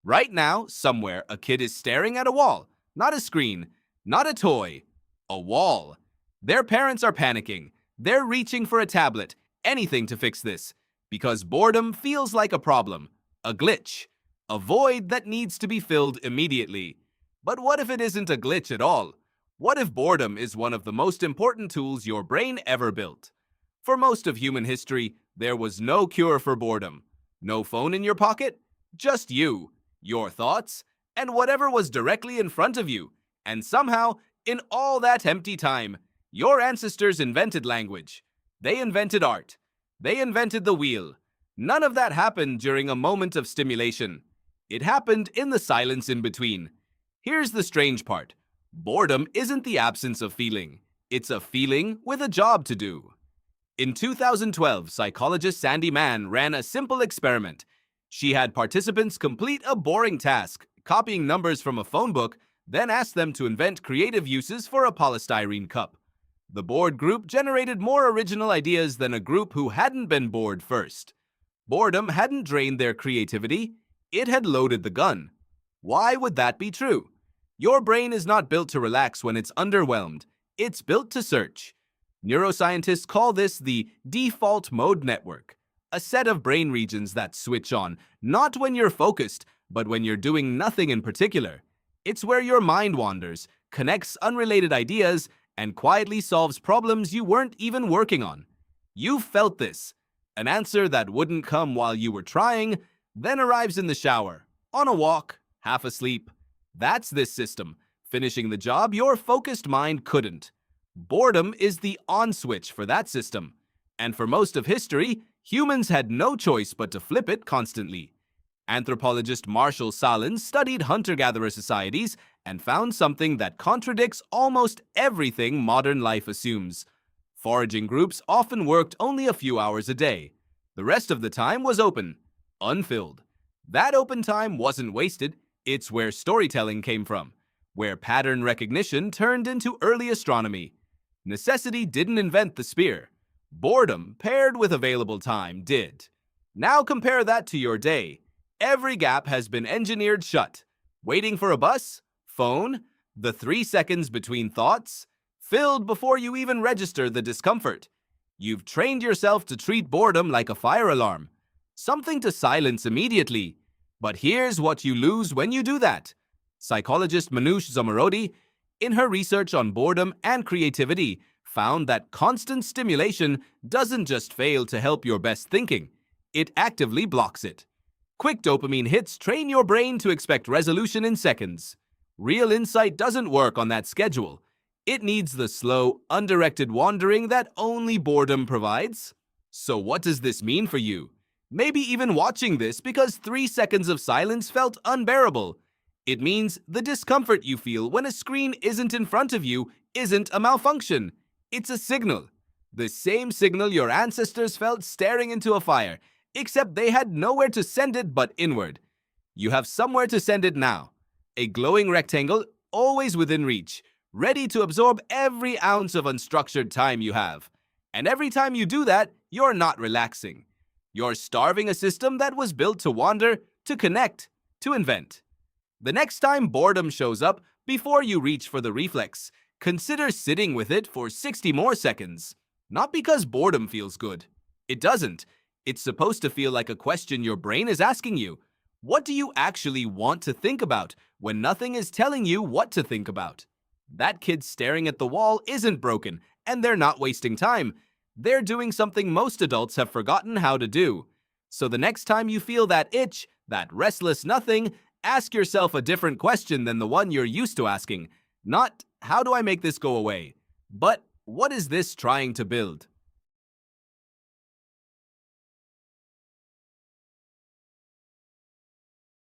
Right now, somewhere, a kid is staring at a wall, not a screen, not a toy, a wall. Their parents are panicking. They're reaching for a tablet, anything to fix this, because boredom feels like a problem, a glitch, a void that needs to be filled immediately. But what if it isn't a glitch at all? What if boredom is one of the most important tools your brain ever built? For most of human history, there was no cure for boredom. No phone in your pocket, just you, your thoughts, and whatever was directly in front of you. And somehow, in all that empty time, your ancestors invented language. They invented art. They invented the wheel. None of that happened during a moment of stimulation. It happened in the silence in between. Here's the strange part. Boredom isn't the absence of feeling. It's a feeling with a job to do. In 2012, psychologist Sandy Mann ran a simple experiment. She had participants complete a boring task, copying numbers from a phone book, then asked them to invent creative uses for a polystyrene cup. The bored group generated more original ideas than a group who hadn't been bored first. Boredom hadn't drained their creativity, it had loaded the gun. Why would that be true? Your brain is not built to relax when it's underwhelmed. It's built to search. Neuroscientists call this the default mode network, a set of brain regions that switch on, not when you're focused, but when you're doing nothing in particular. It's where your mind wanders, connects unrelated ideas, and quietly solves problems you weren't even working on. You've felt this. An answer that wouldn't come while you were trying, then arrives in the shower, on a walk, half asleep. That's this system, finishing the job your focused mind couldn't. Boredom is the on switch for that system. And for most of history, humans had no choice but to flip it constantly. Anthropologist Marshall Salins studied hunter-gatherer societies and found something that contradicts almost everything modern life assumes. Foraging groups often worked only a few hours a day. The rest of the time was open, unfilled. That open time wasn't wasted. It's where storytelling came from, where pattern recognition turned into early astronomy. Necessity didn't invent the spear. Boredom, paired with available time, did. Now compare that to your day. Every gap has been engineered shut. Waiting for a bus, phone, the 3 seconds between thoughts, filled before you even register the discomfort. You've trained yourself to treat boredom like a fire alarm, something to silence immediately. But here's what you lose when you do that. Psychologist Manoush Zomorodi, in her research on boredom and creativity, found that constant stimulation doesn't just fail to help your best thinking, it actively blocks it. Quick dopamine hits train your brain to expect resolution in seconds. Real insight doesn't work on that schedule. It needs the slow, undirected wandering that only boredom provides. So what does this mean for you? Maybe even watching this because 3 seconds of silence felt unbearable. It means the discomfort you feel when a screen isn't in front of you isn't a malfunction. It's a signal. The same signal your ancestors felt staring into a fire, except they had nowhere to send it but inward. You have somewhere to send it now. A glowing rectangle, always within reach, ready to absorb every ounce of unstructured time you have. And every time you do that, you're not relaxing. You're starving a system that was built to wander, to connect, to invent. The next time boredom shows up, before you reach for the reflex, consider sitting with it for 60 more seconds. Not because boredom feels good. It doesn't. It's supposed to feel like a question your brain is asking you. What do you actually want to think about when nothing is telling you what to think about? That kid staring at the wall isn't broken, and they're not wasting time. They're doing something most adults have forgotten how to do. So the next time you feel that itch, that restless nothing, ask yourself a different question than the one you're used to asking. Not, how do I make this go away? But, what is this trying to build?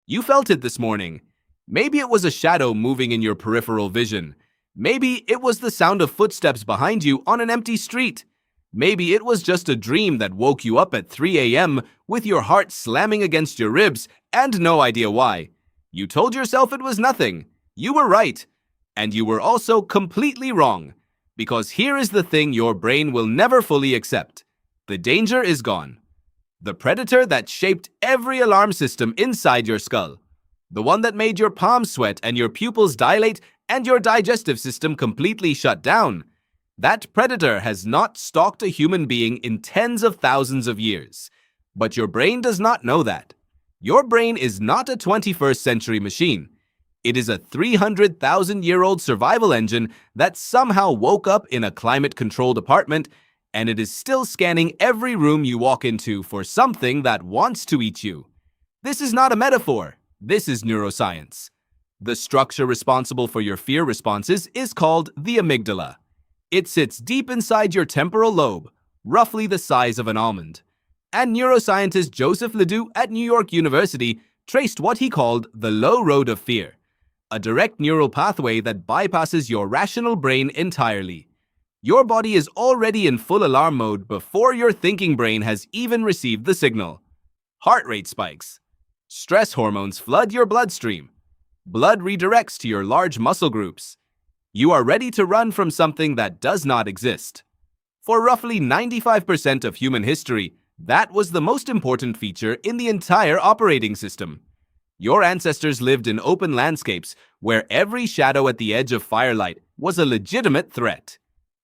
You felt it this morning. Maybe it was a shadow moving in your peripheral vision. Maybe it was the sound of footsteps behind you on an empty street. Maybe it was just a dream that woke you up at 3 a.m. with your heart slamming against your ribs and no idea why. You told yourself it was nothing. You were right. And you were also completely wrong. Because here is the thing your brain will never fully accept. The danger is gone. The predator that shaped every alarm system inside your skull. The one that made your palms sweat and your pupils dilate and your digestive system completely shut down. That predator has not stalked a human being in tens of thousands of years. But your brain does not know that. Your brain is not a 21st century machine. It is a 300,000-year-old survival engine that somehow woke up in a climate-controlled apartment, and it is still scanning every room you walk into for something that wants to eat you. This is not a metaphor. This is neuroscience. The structure responsible for your fear responses is called the amygdala. It sits deep inside your temporal lobe, roughly the size of an almond. And neuroscientist Joseph Ledoux at New York University traced what he called the low road of fear, a direct neural pathway that bypasses your rational brain entirely. Your body is already in full alarm mode before your thinking brain has even received the signal. Heart rate spikes. Stress hormones flood your bloodstream. Blood redirects to your large muscle groups. You are ready to run from something that does not exist. For roughly 95% of human history, that was the most important feature in the entire operating system. Your ancestors lived in open landscapes where every shadow at the edge of firelight was a legitimate threat.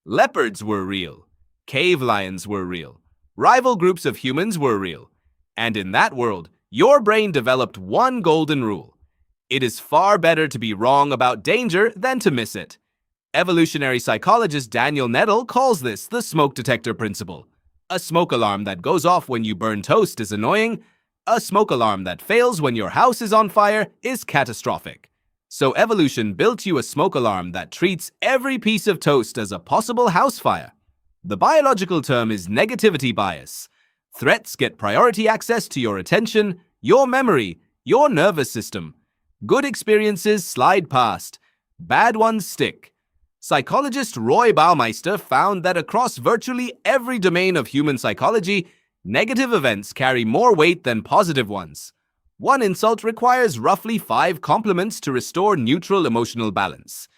Leopards were real. Cave lions were real. Rival groups of humans were real. And in that world, your brain developed one golden rule. It is far better to be wrong about danger than to miss it. Evolutionary psychologist Daniel Nettle calls this the smoke detector principle. A smoke alarm that goes off when you burn toast is annoying. A smoke alarm that fails when your house is on fire is catastrophic. So evolution built you a smoke alarm that treats every piece of toast as a possible house fire. The biological term is negativity bias. Threats get priority access to your attention, your memory, your nervous system. Good experiences slide past. Bad ones stick. Psychologist Roy Baumeister found that across virtually every domain of human psychology, negative events carry more weight than positive ones. One insult requires roughly 5 compliments to restore neutral emotional balance.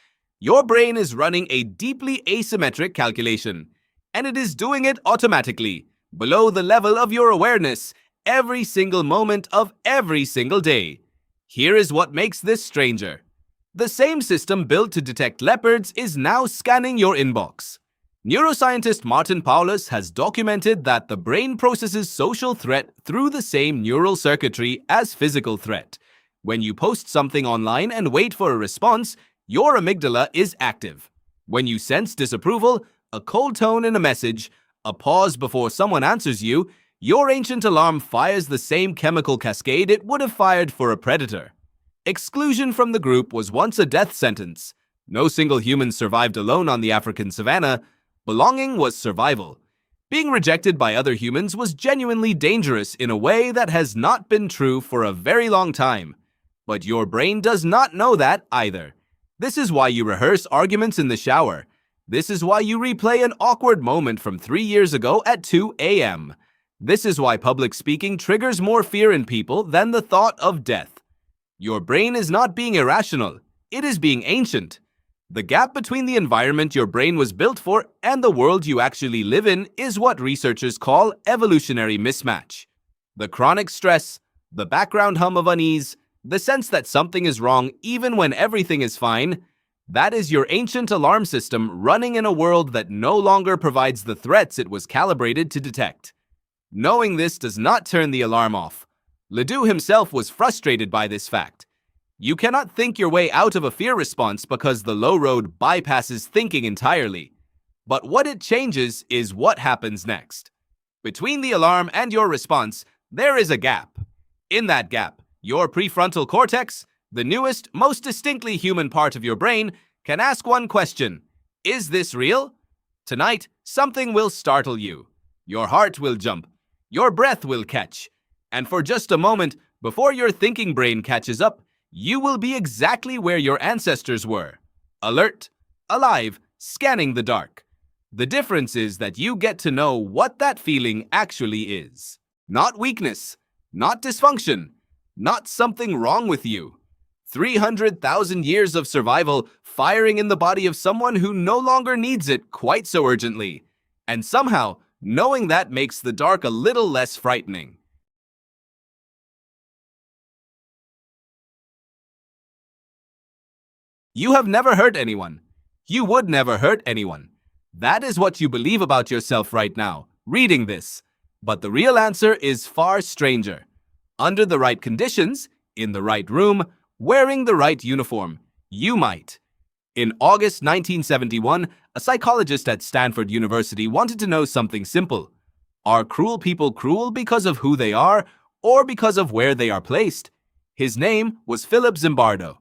Your brain is running a deeply asymmetric calculation, and it is doing it automatically, below the level of your awareness, every single moment of every single day. Here is what makes this stranger. The same system built to detect leopards is now scanning your inbox. Neuroscientist Martin Paulus has documented that the brain processes social threat through the same neural circuitry as physical threat. When you post something online and wait for a response, your amygdala is active. When you sense disapproval, a cold tone in a message, a pause before someone answers you, your ancient alarm fires the same chemical cascade it would have fired for a predator. Exclusion from the group was once a death sentence. No single human survived alone on the African savanna. Belonging was survival. Being rejected by other humans was genuinely dangerous in a way that has not been true for a very long time. But your brain does not know that either. This is why you rehearse arguments in the shower. This is why you replay an awkward moment from 3 years ago at 2 a.m. This is why public speaking triggers more fear in people than the thought of death. Your brain is not being irrational. It is being ancient. The gap between the environment your brain was built for and the world you actually live in is what researchers call evolutionary mismatch. The chronic stress, the background hum of unease, the sense that something is wrong even when everything is fine, that is your ancient alarm system running in a world that no longer provides the threats it was calibrated to detect. Knowing this does not turn the alarm off. Ledoux himself was frustrated by this fact. You cannot think your way out of a fear response because the low road bypasses thinking entirely. But what it changes is what happens next. Between the alarm and your response, there is a gap. In that gap, your prefrontal cortex, the newest, most distinctly human part of your brain, can ask one question: is this real? Tonight, something will startle you. Your heart will jump. Your breath will catch. And for just a moment, before your thinking brain catches up, you will be exactly where your ancestors were. Alert, alive, scanning the dark. The difference is that you get to know what that feeling actually is. Not weakness, not dysfunction, not something wrong with you. 300,000 years of survival firing in the body of someone who no longer needs it quite so urgently. And somehow, knowing that makes the dark a little less frightening. You have never hurt anyone. You would never hurt anyone. That is what you believe about yourself right now, reading this. But the real answer is far stranger. Under the right conditions, in the right room, wearing the right uniform, you might. In August 1971, a psychologist at Stanford University wanted to know something simple. Are cruel people cruel because of who they are or because of where they are placed? His name was Philip Zimbardo.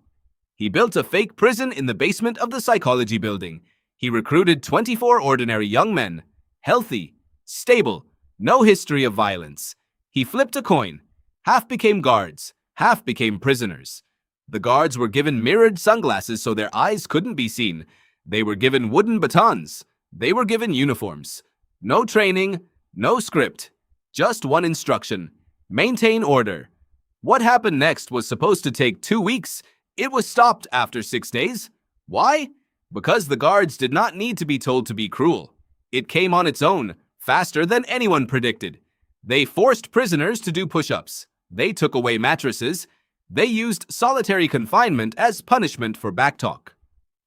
He built a fake prison in the basement of the psychology building. He recruited 24 ordinary young men, healthy, stable, no history of violence. He flipped a coin. Half became guards, half became prisoners. The guards were given mirrored sunglasses so their eyes couldn't be seen. They were given wooden batons. They were given uniforms. No training, no script, just one instruction: maintain order. What happened next was supposed to take 2 weeks. It was stopped after 6 days. Why? Because the guards did not need to be told to be cruel. It came on its own, faster than anyone predicted. They forced prisoners to do push-ups. They took away mattresses. They used solitary confinement as punishment for backtalk.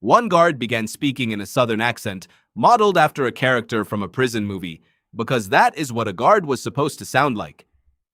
One guard began speaking in a southern accent, modeled after a character from a prison movie, because that is what a guard was supposed to sound like.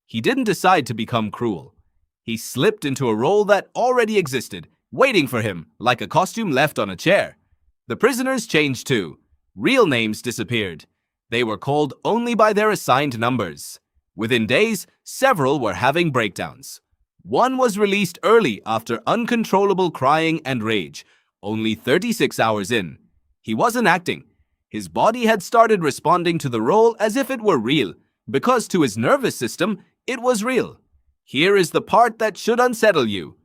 He didn't decide to become cruel. He slipped into a role that already existed, waiting for him, like a costume left on a chair. The prisoners changed too. Real names disappeared. They were called only by their assigned numbers. Within days, several were having breakdowns. One was released early after uncontrollable crying and rage, only 36 hours in. He wasn't acting. His body had started responding to the role as if it were real, because to his nervous system, it was real. Here is the part that should unsettle you.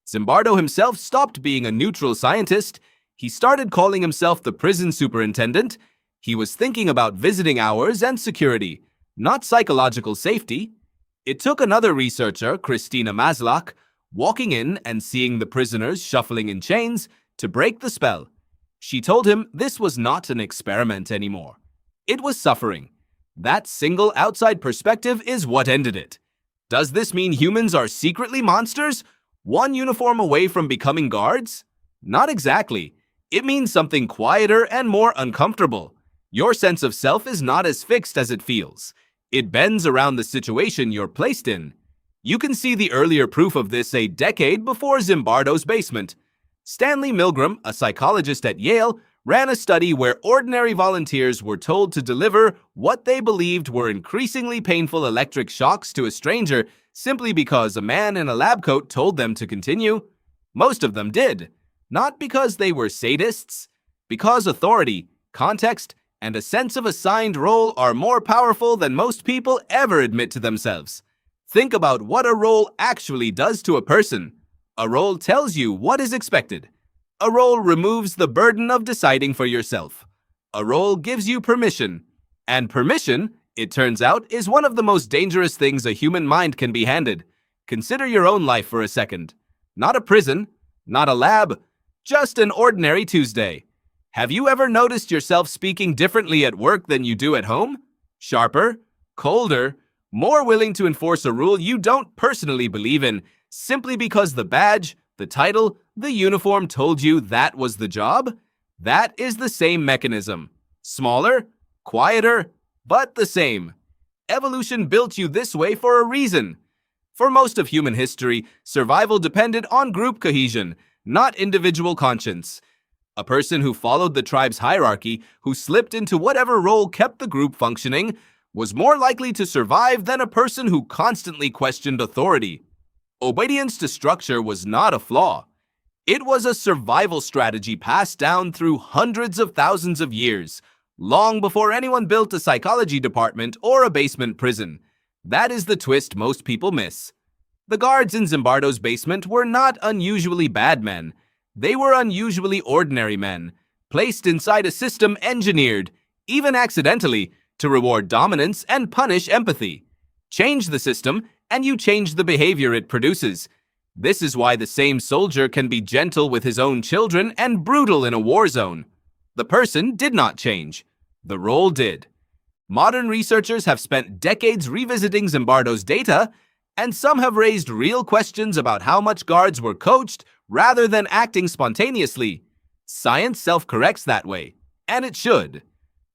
Zimbardo himself stopped being a neutral scientist. He started calling himself the prison superintendent. He was thinking about visiting hours and security, not psychological safety. It took another researcher, Christina Maslach, walking in and seeing the prisoners shuffling in chains to break the spell. She told him this was not an experiment anymore. It was suffering. That single outside perspective is what ended it. Does this mean humans are secretly monsters, one uniform away from becoming guards? Not exactly. It means something quieter and more uncomfortable. Your sense of self is not as fixed as it feels. It bends around the situation you're placed in. You can see the earlier proof of this a decade before Zimbardo's basement. Stanley Milgram, a psychologist at Yale, ran a study where ordinary volunteers were told to deliver what they believed were increasingly painful electric shocks to a stranger simply because a man in a lab coat told them to continue. Most of them did. Not because they were sadists, because authority, context, and a sense of assigned role are more powerful than most people ever admit to themselves. Think about what a role actually does to a person. A role tells you what is expected. A role removes the burden of deciding for yourself. A role gives you permission. And permission, it turns out, is one of the most dangerous things a human mind can be handed. Consider your own life for a second. Not a prison, not a lab, just an ordinary Tuesday. Have you ever noticed yourself speaking differently at work than you do at home? Sharper, colder, more willing to enforce a rule you don't personally believe in, simply because the badge, the title, the uniform told you that was the job? That is the same mechanism. Smaller, quieter, but the same. Evolution built you this way for a reason. For most of human history, survival depended on group cohesion, not individual conscience. A person who followed the tribe's hierarchy, who slipped into whatever role kept the group functioning, was more likely to survive than a person who constantly questioned authority. Obedience to structure was not a flaw. It was a survival strategy passed down through hundreds of thousands of years, long before anyone built a psychology department or a basement prison. That is the twist most people miss. The guards in Zimbardo's basement were not unusually bad men. They were unusually ordinary men, placed inside a system engineered, even accidentally, to reward dominance and punish empathy. Change the system, and you change the behavior it produces. This is why the same soldier can be gentle with his own children and brutal in a war zone. The person did not change. The role did. Modern researchers have spent decades revisiting Zimbardo's data, and some have raised real questions about how much guards were coached, rather than acting spontaneously. Science self-corrects that way, and it should.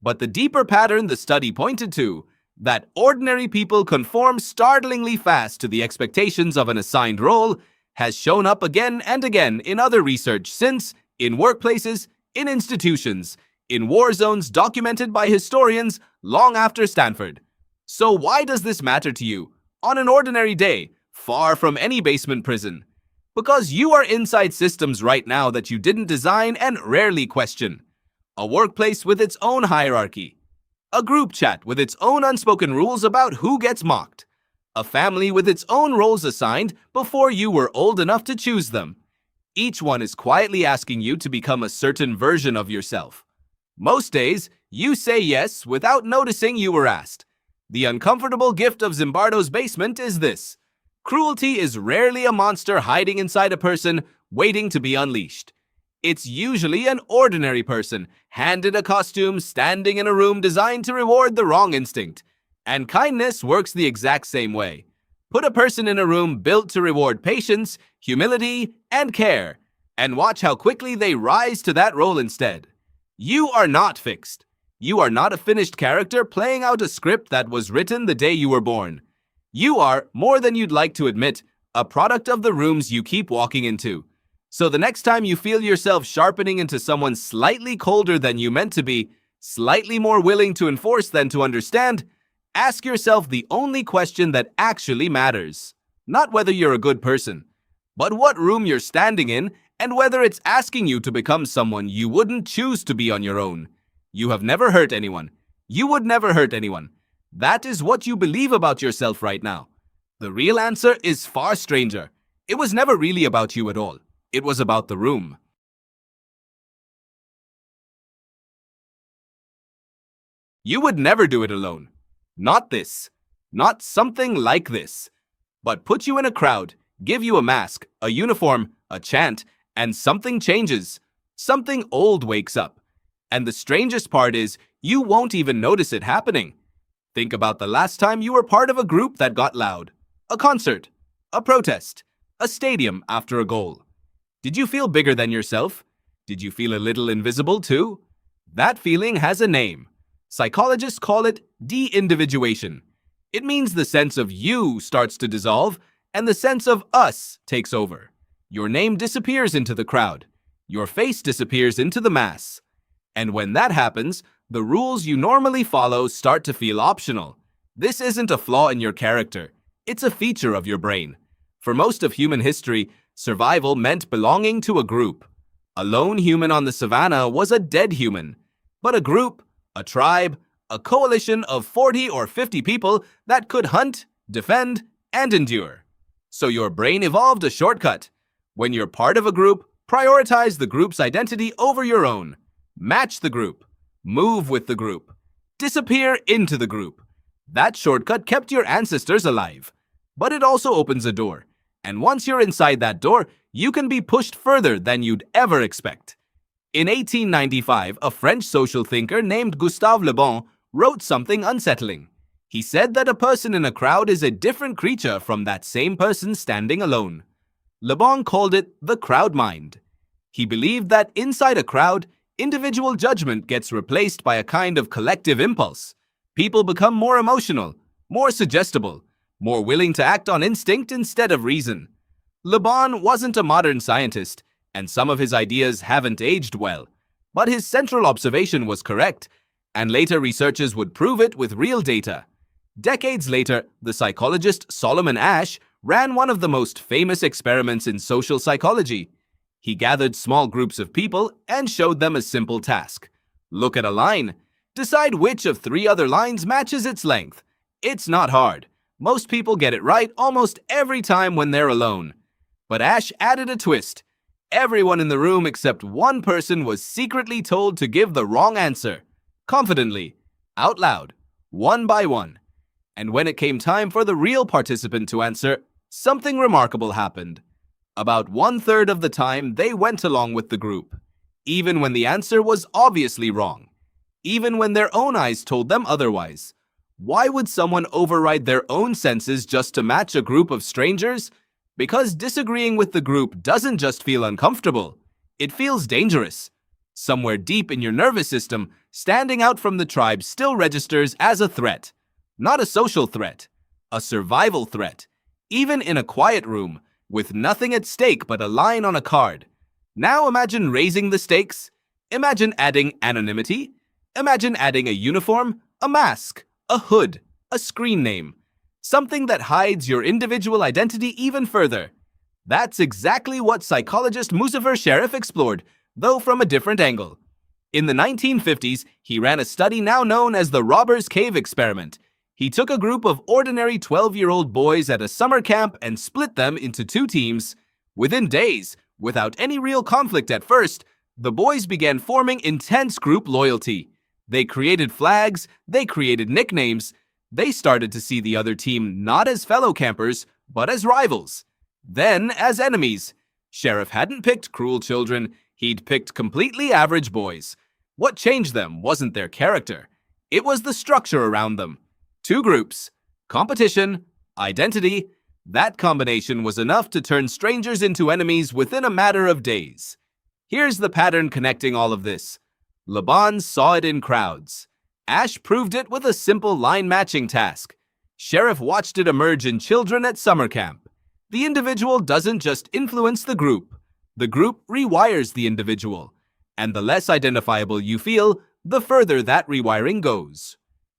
But the deeper pattern the study pointed to, that ordinary people conform startlingly fast to the expectations of an assigned role, has shown up again and again in other research since, in workplaces, in institutions, in war zones documented by historians long after Stanford. So why does this matter to you on an ordinary day, far from any basement prison? Because you are inside systems right now that you didn't design and rarely question. A workplace with its own hierarchy. A group chat with its own unspoken rules about who gets mocked. A family with its own roles assigned before you were old enough to choose them. Each one is quietly asking you to become a certain version of yourself. Most days, you say yes without noticing you were asked. The uncomfortable gift of Zimbardo's basement is this. Cruelty is rarely a monster hiding inside a person waiting to be unleashed. It's usually an ordinary person, handed a costume, standing in a room designed to reward the wrong instinct. And kindness works the exact same way. Put a person in a room built to reward patience, humility, and care, and watch how quickly they rise to that role instead. You are not fixed. You are not a finished character playing out a script that was written the day you were born. You are, more than you'd like to admit, a product of the rooms you keep walking into. So the next time you feel yourself sharpening into someone slightly colder than you meant to be, slightly more willing to enforce than to understand, ask yourself the only question that actually matters. Not whether you're a good person, but what room you're standing in and whether it's asking you to become someone you wouldn't choose to be on your own. You have never hurt anyone. You would never hurt anyone. That is what you believe about yourself right now. The real answer is far stranger. It was never really about you at all. It was about the room. You would never do it alone. Not this. Not something like this. But put you in a crowd, give you a mask, a uniform, a chant, and something changes. Something old wakes up. And the strangest part is, you won't even notice it happening. Think about the last time you were part of a group that got loud. A concert, a protest, a stadium after a goal. Did you feel bigger than yourself? Did you feel a little invisible too? That feeling has a name. Psychologists call it de-individuation. It means the sense of you starts to dissolve and the sense of us takes over. Your name disappears into the crowd. Your face disappears into the mass. And when that happens, the rules you normally follow start to feel optional. This isn't a flaw in your character. It's a feature of your brain. For most of human history, survival meant belonging to a group. A lone human on the savannah was a dead human. But a group, a tribe, a coalition of 40 or 50 people that could hunt, defend, and endure. So your brain evolved a shortcut. When you're part of a group, prioritize the group's identity over your own. Match the group. Move with the group. Disappear into the group. That shortcut kept your ancestors alive. But it also opens a door. And once you're inside that door, you can be pushed further than you'd ever expect. In 1895, a French social thinker named Gustave Le Bon wrote something unsettling. He said that a person in a crowd is a different creature from that same person standing alone. Le Bon called it the crowd mind. He believed that inside a crowd, individual judgment gets replaced by a kind of collective impulse. People become more emotional, more suggestible, more willing to act on instinct instead of reason. Le Bon wasn't a modern scientist, and some of his ideas haven't aged well. But his central observation was correct, and later researchers would prove it with real data. Decades later, the psychologist Solomon Asch ran one of the most famous experiments in social psychology. He gathered small groups of people and showed them a simple task. Look at a line. Decide which of 3 other lines matches its length. It's not hard. Most people get it right almost every time when they're alone. But Asch added a twist. Everyone in the room except one person was secretly told to give the wrong answer. Confidently, out loud, one by one. And when it came time for the real participant to answer, something remarkable happened. About 1/3 of the time, they went along with the group, even when the answer was obviously wrong, even when their own eyes told them otherwise. Why would someone override their own senses just to match a group of strangers? Because disagreeing with the group doesn't just feel uncomfortable, it feels dangerous. Somewhere deep in your nervous system, standing out from the tribe still registers as a threat. Not a social threat, a survival threat. Even in a quiet room, with nothing at stake but a line on a card. Now imagine raising the stakes. Imagine adding anonymity. Imagine adding a uniform, a mask, a hood, a screen name. Something that hides your individual identity even further. That's exactly what psychologist Muzafer Sherif explored, though from a different angle. In the 1950s, he ran a study now known as the Robbers Cave experiment. He took a group of ordinary 12-year-old boys at a summer camp and split them into two teams. Within days, without any real conflict at first, the boys began forming intense group loyalty. They created flags, they created nicknames. They started to see the other team not as fellow campers, but as rivals. Then as enemies. Sheriff hadn't picked cruel children, he'd picked completely average boys. What changed them wasn't their character. It was the structure around them. Two groups, competition, identity. That combination was enough to turn strangers into enemies within a matter of days. Here's the pattern connecting all of this. Laban saw it in crowds. Ash proved it with a simple line-matching task. Sheriff watched it emerge in children at summer camp. The individual doesn't just influence the group rewires the individual. And the less identifiable you feel, the further that rewiring goes.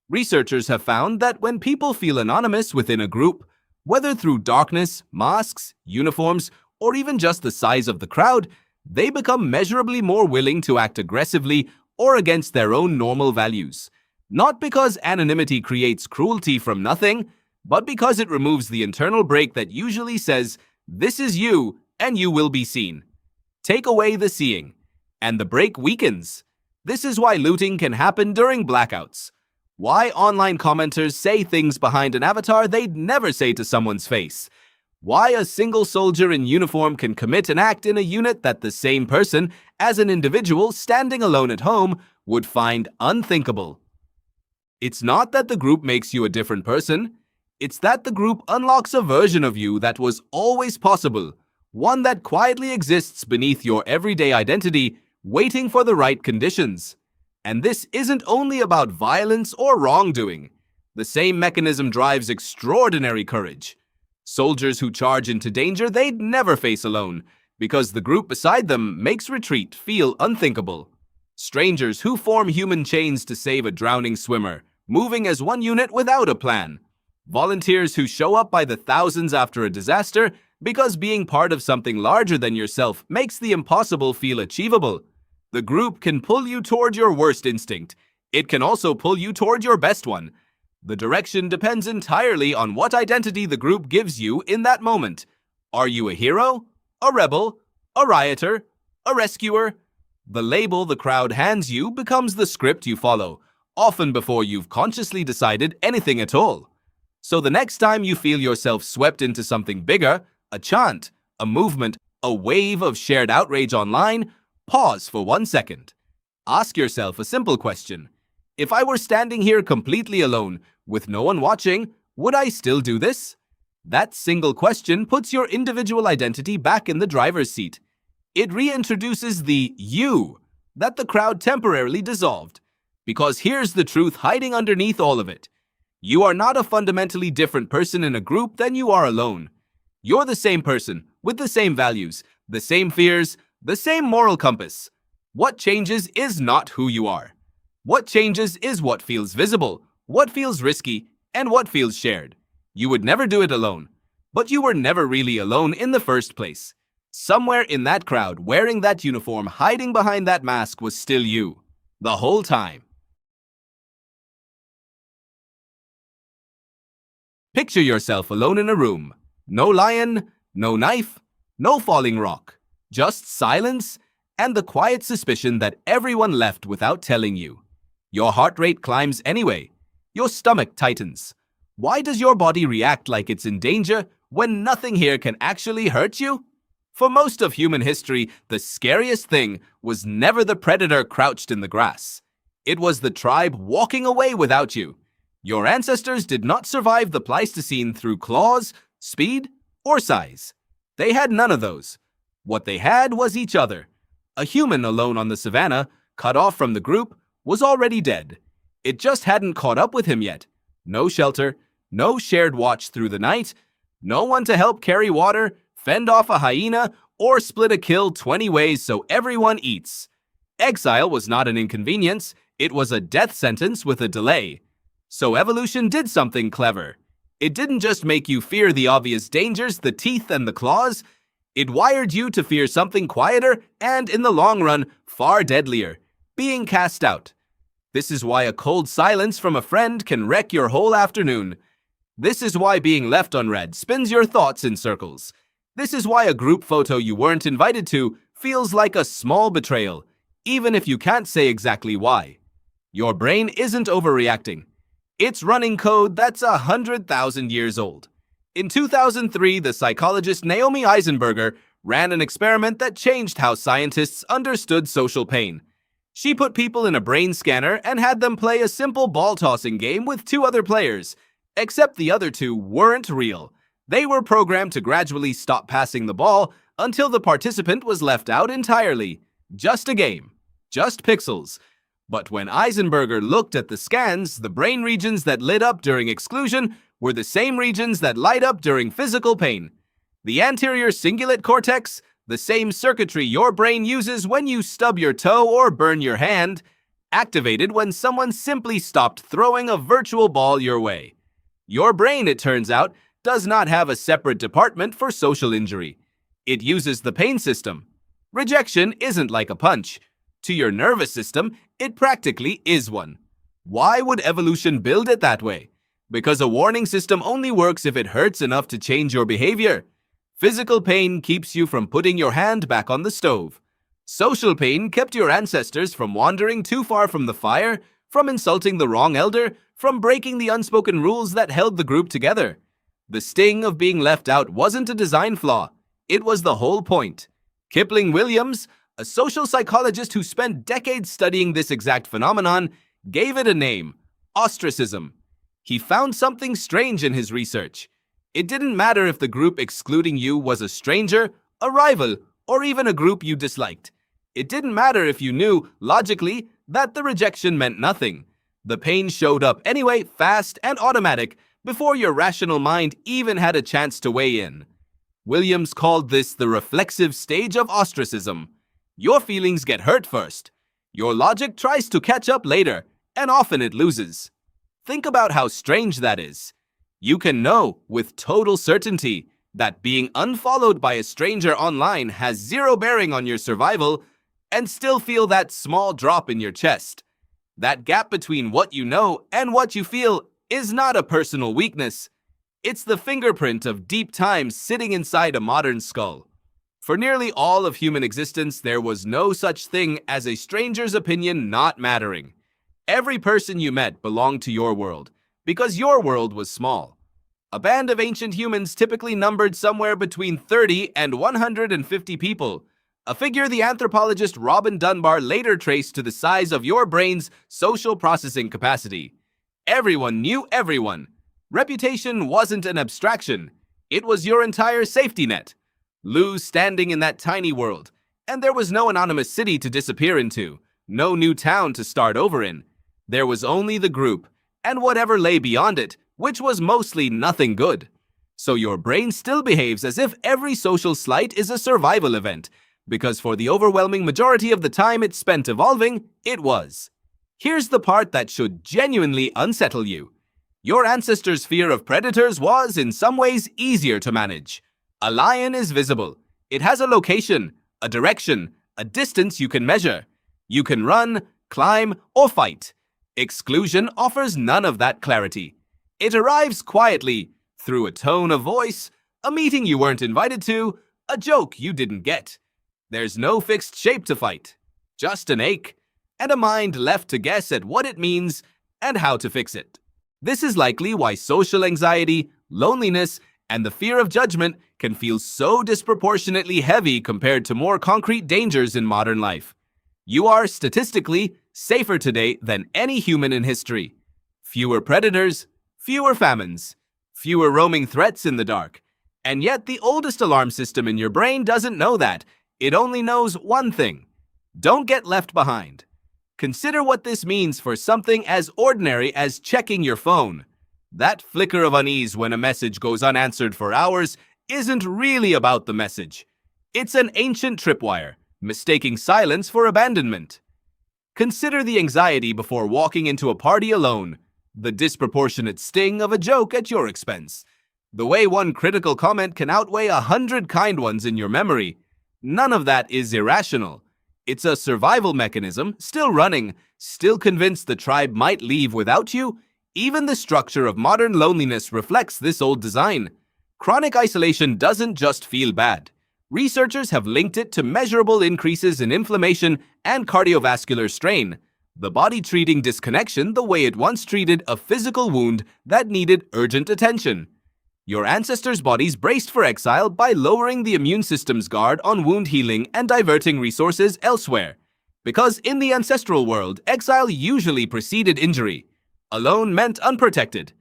Researchers have found that when people feel anonymous within a group, whether through darkness, masks, uniforms, or even just the size of the crowd, they become measurably more willing to act aggressively or against their own normal values. Not because anonymity creates cruelty from nothing, but because it removes the internal brake that usually says, "This is you, and you will be seen." Take away the seeing, and the brake weakens. This is why looting can happen during blackouts. Why online commenters say things behind an avatar they'd never say to someone's face. Why a single soldier in uniform can commit an act in a unit that the same person, as an individual standing alone at home, would find unthinkable. It's not that the group makes you a different person. It's that the group unlocks a version of you that was always possible, one that quietly exists beneath your everyday identity, waiting for the right conditions. And this isn't only about violence or wrongdoing. The same mechanism drives extraordinary courage. Soldiers who charge into danger they'd never face alone, because the group beside them makes retreat feel unthinkable. Strangers who form human chains to save a drowning swimmer, moving as one unit without a plan. Volunteers who show up by the thousands after a disaster, because being part of something larger than yourself makes the impossible feel achievable. The group can pull you toward your worst instinct. It can also pull you toward your best one. The direction depends entirely on what identity the group gives you in that moment. Are you a hero, a rebel, a rioter, a rescuer? The label the crowd hands you becomes the script you follow, often before you've consciously decided anything at all. So the next time you feel yourself swept into something bigger, a chant, a movement, a wave of shared outrage online, pause for 1 second. Ask yourself a simple question. If I were standing here completely alone, with no one watching, would I still do this? That single question puts your individual identity back in the driver's seat. It reintroduces the you that the crowd temporarily dissolved. Because here's the truth hiding underneath all of it. You are not a fundamentally different person in a group than you are alone. You're the same person, with the same values, the same fears, the same moral compass. What changes is not who you are. What changes is what feels visible, what feels risky, and what feels shared. You would never do it alone, but you were never really alone in the first place. Somewhere in that crowd, wearing that uniform, hiding behind that mask was still you, the whole time. Picture yourself alone in a room. No lion, no knife, no falling rock. Just silence and the quiet suspicion that everyone left without telling you. Your heart rate climbs anyway. Your stomach tightens. Why does your body react like it's in danger when nothing here can actually hurt you? For most of human history, the scariest thing was never the predator crouched in the grass. It was the tribe walking away without you. Your ancestors did not survive the Pleistocene through claws, speed, or size. They had none of those. What they had was each other. A human alone on the savannah, cut off from the group, was already dead. It just hadn't caught up with him yet. No shelter, no shared watch through the night, no one to help carry water, fend off a hyena, or split a kill 20 ways so everyone eats. Exile was not an inconvenience, it was a death sentence with a delay. So evolution did something clever. It didn't just make you fear the obvious dangers, the teeth and the claws. It wired you to fear something quieter and, in the long run, far deadlier: being cast out. This is why a cold silence from a friend can wreck your whole afternoon. This is why being left unread spins your thoughts in circles. This is why a group photo you weren't invited to feels like a small betrayal, even if you can't say exactly why. Your brain isn't overreacting. It's running code that's 100,000 years old. In 2003, the psychologist Naomi Eisenberger ran an experiment that changed how scientists understood social pain. She put people in a brain scanner and had them play a simple ball-tossing game with two other players, except the other two weren't real. They were programmed to gradually stop passing the ball until the participant was left out entirely. Just a game. Just pixels. But when Eisenberger looked at the scans, the brain regions that lit up during exclusion were the same regions that light up during physical pain. The anterior cingulate cortex, the same circuitry your brain uses when you stub your toe or burn your hand, activated when someone simply stopped throwing a virtual ball your way. Your brain, it turns out, does not have a separate department for social injury. It uses the pain system. Rejection isn't like a punch. To your nervous system, it practically is one. Why would evolution build it that way? Because a warning system only works if it hurts enough to change your behavior. Physical pain keeps you from putting your hand back on the stove. Social pain kept your ancestors from wandering too far from the fire, from insulting the wrong elder, from breaking the unspoken rules that held the group together. The sting of being left out wasn't a design flaw. It was the whole point. Kipling Williams, a social psychologist who spent decades studying this exact phenomenon, gave it a name: ostracism. He found something strange in his research. It didn't matter if the group excluding you was a stranger, a rival, or even a group you disliked. It didn't matter if you knew, logically, that the rejection meant nothing. The pain showed up anyway, fast and automatic, before your rational mind even had a chance to weigh in. Williams called this the reflexive stage of ostracism. Your feelings get hurt first. Your logic tries to catch up later, and often it loses. Think about how strange that is. You can know with total certainty that being unfollowed by a stranger online has zero bearing on your survival, and still feel that small drop in your chest. That gap between what you know and what you feel is not a personal weakness. It's the fingerprint of deep time sitting inside a modern skull. For nearly all of human existence, there was no such thing as a stranger's opinion not mattering. Every person you met belonged to your world, because your world was small. A band of ancient humans typically numbered somewhere between 30 and 150 people, a figure the anthropologist Robin Dunbar later traced to the size of your brain's social processing capacity. Everyone knew everyone. Reputation wasn't an abstraction. It was your entire safety net. Lose standing in that tiny world, and there was no anonymous city to disappear into, no new town to start over in. There was only the group, and whatever lay beyond it, which was mostly nothing good. So your brain still behaves as if every social slight is a survival event, because for the overwhelming majority of the time it spent evolving, it was. Here's the part that should genuinely unsettle you. Your ancestors' fear of predators was, in some ways, easier to manage. A lion is visible. It has a location, a direction, a distance you can measure. You can run, climb, or fight. Exclusion offers none of that clarity. It arrives quietly, through a tone of voice, a meeting you weren't invited to, a joke you didn't get. There's no fixed shape to fight, just an ache, and a mind left to guess at what it means and how to fix it. This is likely why social anxiety, loneliness, and the fear of judgment can feel so disproportionately heavy compared to more concrete dangers in modern life. You are, statistically, safer today than any human in history. Fewer predators, fewer famines, fewer roaming threats in the dark, And yet the oldest alarm system in your brain doesn't know that. It only knows one thing: don't get left behind. Consider what this means for something as ordinary as checking your phone. That flicker of unease when a message goes unanswered for hours isn't really about the message. It's an ancient tripwire, mistaking silence for abandonment. Consider the anxiety before walking into a party alone, the disproportionate sting of a joke at your expense, the way one critical comment can outweigh 100 kind ones in your memory. None of that is irrational. It's a survival mechanism, still running, still convinced the tribe might leave without you. Even the structure of modern loneliness reflects this old design. Chronic isolation doesn't just feel bad. Researchers have linked it to measurable increases in inflammation and cardiovascular strain, the body treating disconnection the way it once treated a physical wound that needed urgent attention. Your ancestors' bodies braced for exile by lowering the immune system's guard on wound healing and diverting resources elsewhere. Because in the ancestral world, exile usually preceded injury. Alone meant unprotected.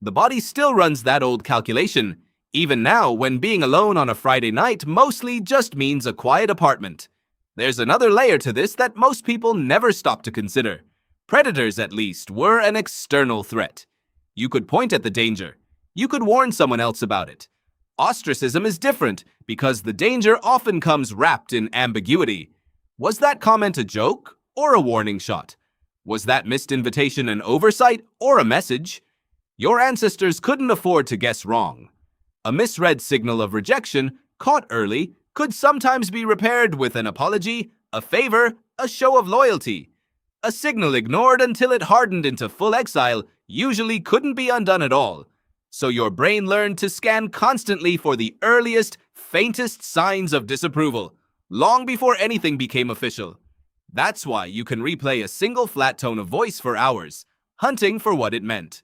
The body still runs that old calculation, even now when being alone on a Friday night mostly just means a quiet apartment. There's another layer to this that most people never stop to consider. Predators, at least, were an external threat. You could point at the danger. You could warn someone else about it. Ostracism is different because the danger often comes wrapped in ambiguity. Was that comment a joke or a warning shot? Was that missed invitation an oversight or a message? Your ancestors couldn't afford to guess wrong. A misread signal of rejection, caught early, could sometimes be repaired with an apology, a favor, a show of loyalty. A signal ignored until it hardened into full exile usually couldn't be undone at all. So your brain learned to scan constantly for the earliest, faintest signs of disapproval, long before anything became official. That's why you can replay a single flat tone of voice for hours, hunting for what it meant.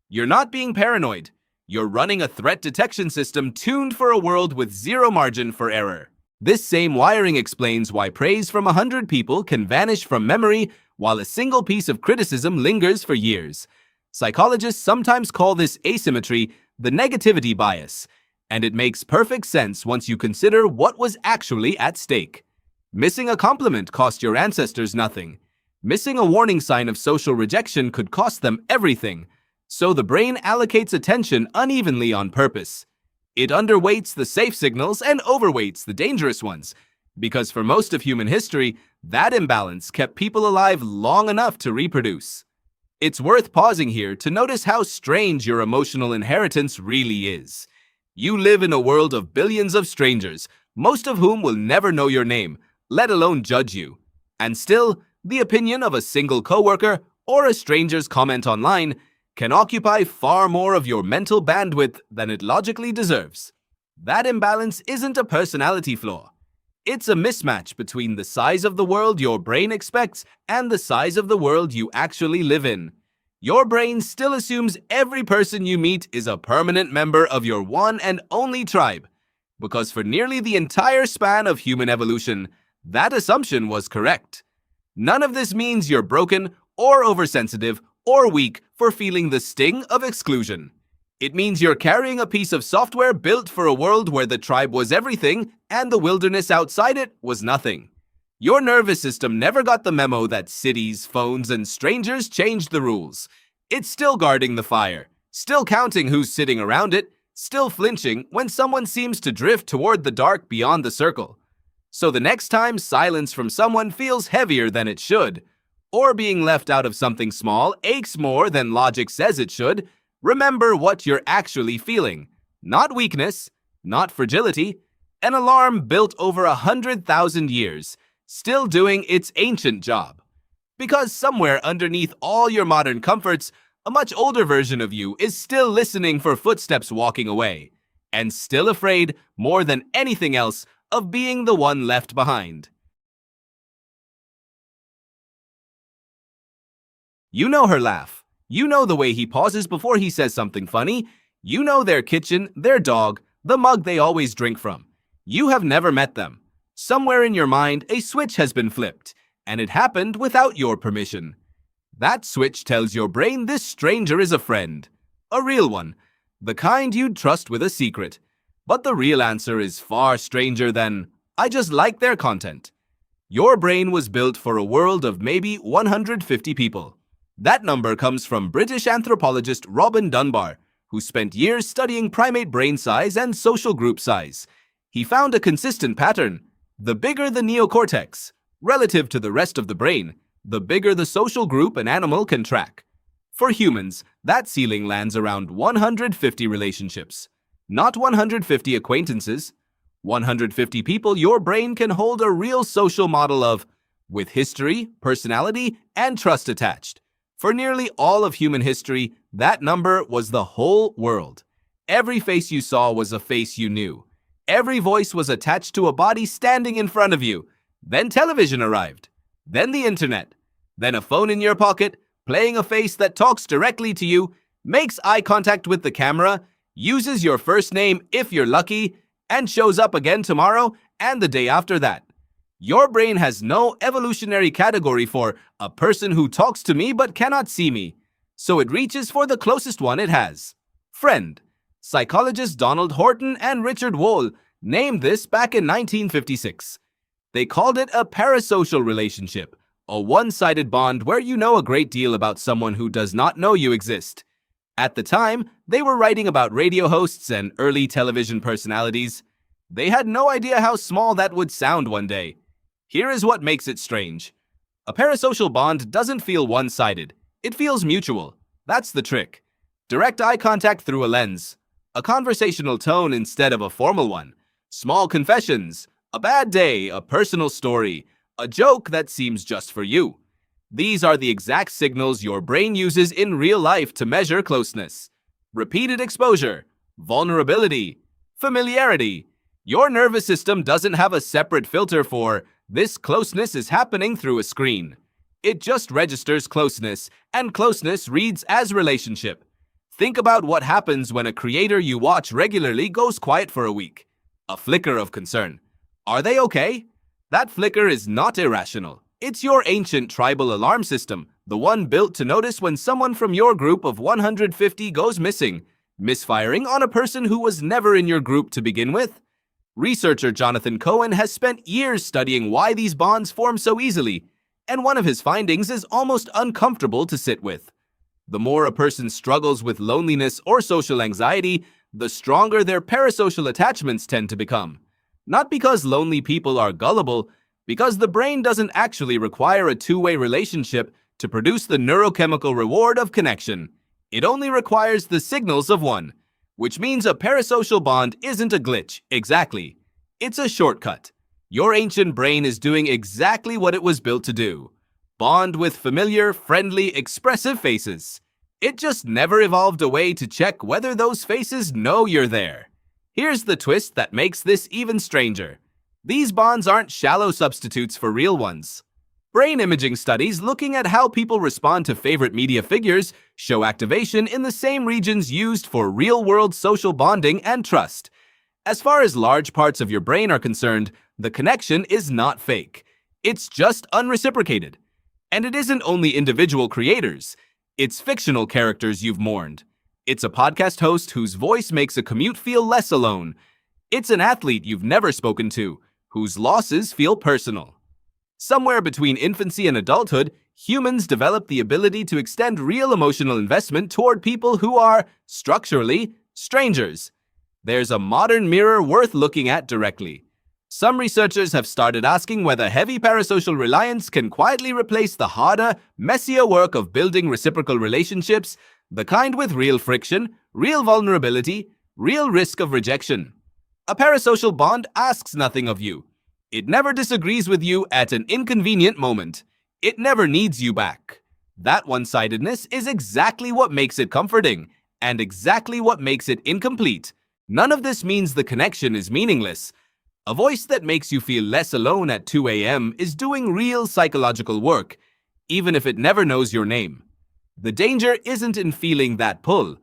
You're not being paranoid. You're running a threat detection system tuned for a world with zero margin for error. This same wiring explains why praise from 100 people can vanish from memory while a single piece of criticism lingers for years. Psychologists sometimes call this asymmetry the negativity bias, and it makes perfect sense once you consider what was actually at stake. Missing a compliment cost your ancestors nothing. Missing a warning sign of social rejection could cost them everything. So the brain allocates attention unevenly on purpose. It underweights the safe signals and overweights the dangerous ones, because for most of human history, that imbalance kept people alive long enough to reproduce. It's worth pausing here to notice how strange your emotional inheritance really is. You live in a world of billions of strangers, most of whom will never know your name, let alone judge you. And still, the opinion of a single coworker or a stranger's comment online can occupy far more of your mental bandwidth than it logically deserves. That imbalance isn't a personality flaw. It's a mismatch between the size of the world your brain expects and the size of the world you actually live in. Your brain still assumes every person you meet is a permanent member of your one and only tribe, because for nearly the entire span of human evolution, that assumption was correct. None of this means you're broken or oversensitive or weak for feeling the sting of exclusion. It means you're carrying a piece of software built for a world where the tribe was everything and the wilderness outside it was nothing. Your nervous system never got the memo that cities, phones, and strangers changed the rules. It's still guarding the fire, still counting who's sitting around it, still flinching when someone seems to drift toward the dark beyond the circle. So the next time silence from someone feels heavier than it should, or being left out of something small aches more than logic says it should, remember what you're actually feeling. Not weakness, not fragility, an alarm built over 100,000 years, still doing its ancient job. Because somewhere underneath all your modern comforts, a much older version of you is still listening for footsteps walking away, and still afraid, more than anything else, of being the one left behind. You know her laugh. You know the way he pauses before he says something funny. You know their kitchen, their dog, the mug they always drink from. You have never met them. Somewhere in your mind, a switch has been flipped, and it happened without your permission. That switch tells your brain this stranger is a friend. A real one. The kind you'd trust with a secret. But the real answer is far stranger than, I just like their content. Your brain was built for a world of maybe 150 people. That number comes from British anthropologist Robin Dunbar, who spent years studying primate brain size and social group size. He found a consistent pattern. The bigger the neocortex, relative to the rest of the brain, the bigger the social group an animal can track. For humans, that ceiling lands around 150 relationships. Not 150 acquaintances. 150 people your brain can hold a real social model of, with history, personality, and trust attached. For nearly all of human history, that number was the whole world. Every face you saw was a face you knew. Every voice was attached to a body standing in front of you. Then television arrived. Then the internet. Then a phone in your pocket, playing a face that talks directly to you, makes eye contact with the camera, uses your first name if you're lucky, and shows up again tomorrow and the day after that. Your brain has no evolutionary category for a person who talks to me but cannot see me, so it reaches for the closest one it has. Friend. Psychologists Donald Horton and Richard Wohl named this back in 1956. They called it a parasocial relationship, a one-sided bond where you know a great deal about someone who does not know you exist. At the time, they were writing about radio hosts and early television personalities. They had no idea how small that would sound one day. Here is what makes it strange. A parasocial bond doesn't feel one-sided. It feels mutual. That's the trick. Direct eye contact through a lens. A conversational tone instead of a formal one. Small confessions. A bad day, a personal story. A joke that seems just for you. These are the exact signals your brain uses in real life to measure closeness. Repeated exposure, vulnerability, familiarity. Your nervous system doesn't have a separate filter for this closeness is happening through a screen. It just registers closeness, and closeness reads as relationship. Think about what happens when a creator you watch regularly goes quiet for a week. A flicker of concern. Are they okay? That flicker is not irrational. It's your ancient tribal alarm system, the one built to notice when someone from your group of 150 goes missing, misfiring on a person who was never in your group to begin with. Researcher Jonathan Cohen has spent years studying why these bonds form so easily, and one of his findings is almost uncomfortable to sit with. The more a person struggles with loneliness or social anxiety, the stronger their parasocial attachments tend to become. Not because lonely people are gullible, because the brain doesn't actually require a two-way relationship to produce the neurochemical reward of connection. It only requires the signals of one, which means a parasocial bond isn't a glitch, exactly. It's a shortcut. Your ancient brain is doing exactly what it was built to do. Bond with familiar, friendly, expressive faces. It just never evolved a way to check whether those faces know you're there. Here's the twist that makes this even stranger. These bonds aren't shallow substitutes for real ones. Brain imaging studies looking at how people respond to favorite media figures show activation in the same regions used for real-world social bonding and trust. As far as large parts of your brain are concerned, the connection is not fake. It's just unreciprocated. And it isn't only individual creators. It's fictional characters you've mourned. It's a podcast host whose voice makes a commute feel less alone. It's an athlete you've never spoken to, whose losses feel personal. Somewhere between infancy and adulthood, humans develop the ability to extend real emotional investment toward people who are, structurally, strangers. There's a modern mirror worth looking at directly. Some researchers have started asking whether heavy parasocial reliance can quietly replace the harder, messier work of building reciprocal relationships, the kind with real friction, real vulnerability, real risk of rejection. A parasocial bond asks nothing of you. It never disagrees with you at an inconvenient moment. It never needs you back. That one-sidedness is exactly what makes it comforting, and exactly what makes it incomplete. None of this means the connection is meaningless. A voice that makes you feel less alone at 2 a.m. is doing real psychological work, even if it never knows your name. The danger isn't in feeling that pull.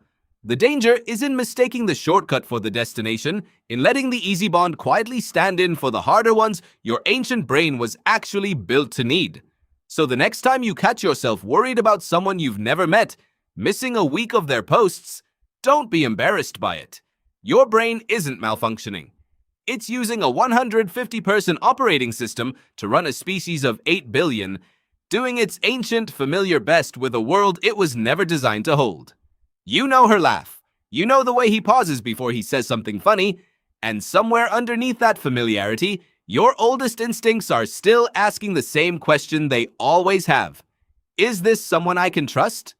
The danger is in mistaking the shortcut for the destination, in letting the easy bond quietly stand in for the harder ones your ancient brain was actually built to need. So the next time you catch yourself worried about someone you've never met, missing a week of their posts, don't be embarrassed by it. Your brain isn't malfunctioning. It's using a 150-person operating system to run a species of 8 billion, doing its ancient, familiar best with a world it was never designed to hold. You know her laugh. You know the way he pauses before he says something funny, and somewhere underneath that familiarity, your oldest instincts are still asking the same question they always have. Is this someone I can trust?